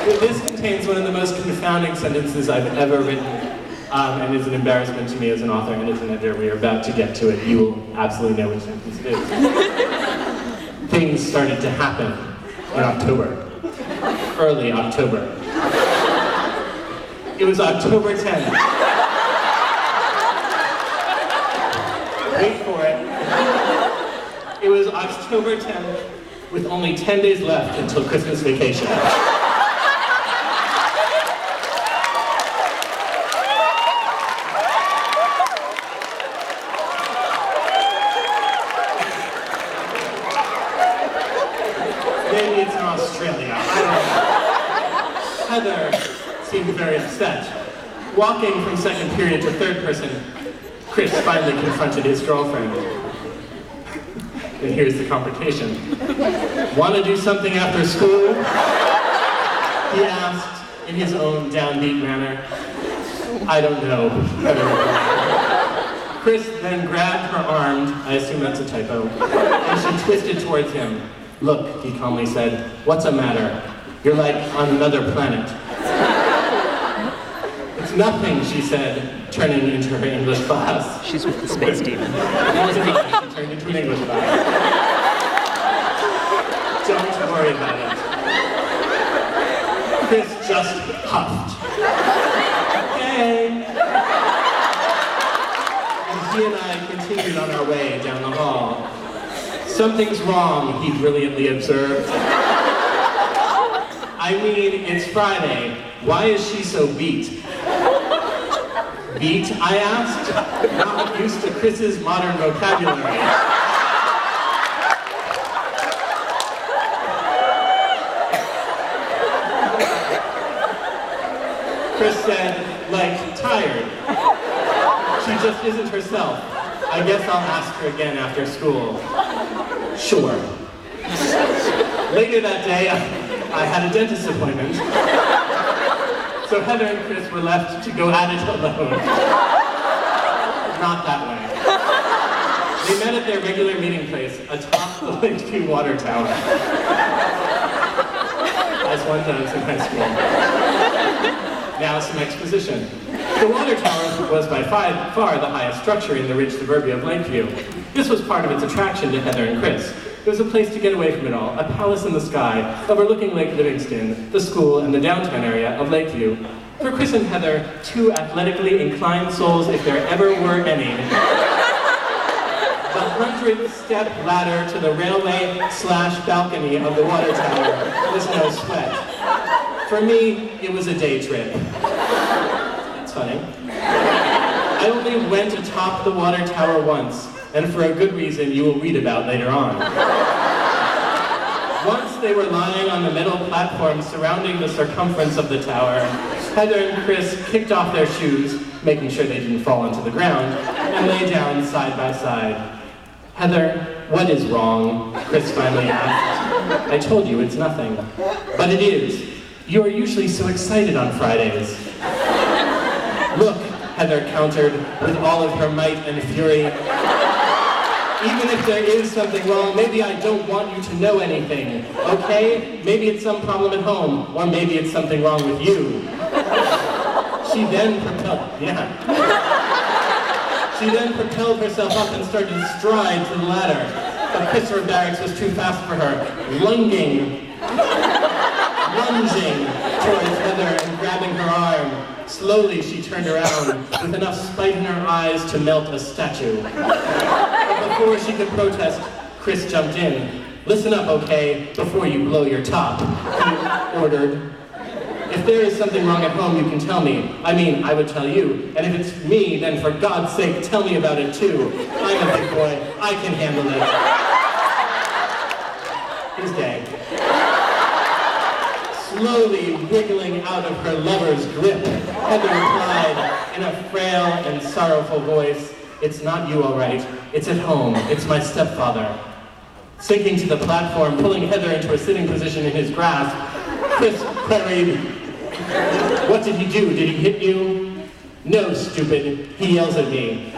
This contains one of the most confounding sentences I've ever written, and is an embarrassment to me as an author and as an editor. We are about to get to it. You will absolutely know which sentence it is. Things started to happen in October. Early October. It was October 10th. Wait for it. It was October 10th, with only 10 days left until Christmas vacation. Maybe it's in Australia, I don't know. Heather seemed very upset. Walking from second period to third person, Chris finally confronted his girlfriend. And here's the confrontation. Want to do something after school? He asked in his own downbeat manner. I don't know. Chris then grabbed her arm, I assume that's a typo, and she twisted towards him. Look, he calmly said, what's the matter? You're like on another planet. It's nothing, she said, turning into her English class. She's with the space demon. She turned into an English class. Don't worry about it. Chris just huffed. Okay. And he and I continued on our way down the hall. Something's wrong, he brilliantly observed. I mean, it's Friday. Why is she so beat? Beat, I asked, not used to Chris's modern vocabulary. Chris said, like, tired. She just isn't herself. I guess I'll ask her again after school. Sure. Later that day, I had a dentist appointment. So Heather and Chris were left to go at it alone. Not that way. They met at their regular meeting place atop the Lakeview Water Tower. As one does in high school. Now some exposition. The water tower was by far the highest structure in the rich suburbia of Lakeview. This was part of its attraction to Heather and Chris. It was a place to get away from it all, a palace in the sky, overlooking Lake Livingston, the school, and the downtown area of Lakeview. For Chris and Heather, two athletically inclined souls, if there ever were any, the 100-step ladder to the railway/balcony of the water tower was no sweat. For me, it was a day trip. That's funny. I only went atop the water tower once, and for a good reason you will read about later on. Once they were lying on the metal platform surrounding the circumference of the tower, Heather and Chris kicked off their shoes, making sure they didn't fall onto the ground, and lay down side by side. Heather, what is wrong? Chris finally asked. I told you it's nothing. But it is. You are usually so excited on Fridays. Look, Heather countered with all of her might and fury. Even if there is something wrong, maybe I don't want you to know anything, okay? Maybe it's some problem at home, or maybe it's something wrong with you. She then propelled herself up and started to stride to the ladder. But Christopher Barracks was too fast for her, lunging towards Heather and grabbing her arm. Slowly she turned around, with enough spite in her eyes to melt a statue. But before she could protest, Chris jumped in. Listen up, okay, before you blow your top, he ordered. If there is something wrong at home, you can tell me. I mean, I would tell you. And if it's me, then for God's sake, tell me about it too. I'm a big boy. I can handle it. His day. Slowly wiggling out of her lover's grip, Heather replied in a frail and sorrowful voice, it's not you, all right. It's at home. It's my stepfather. Sinking to the platform, pulling Heather into a sitting position in his grasp, Chris queried, what did he do? Did he hit you? No, stupid. He yells at me.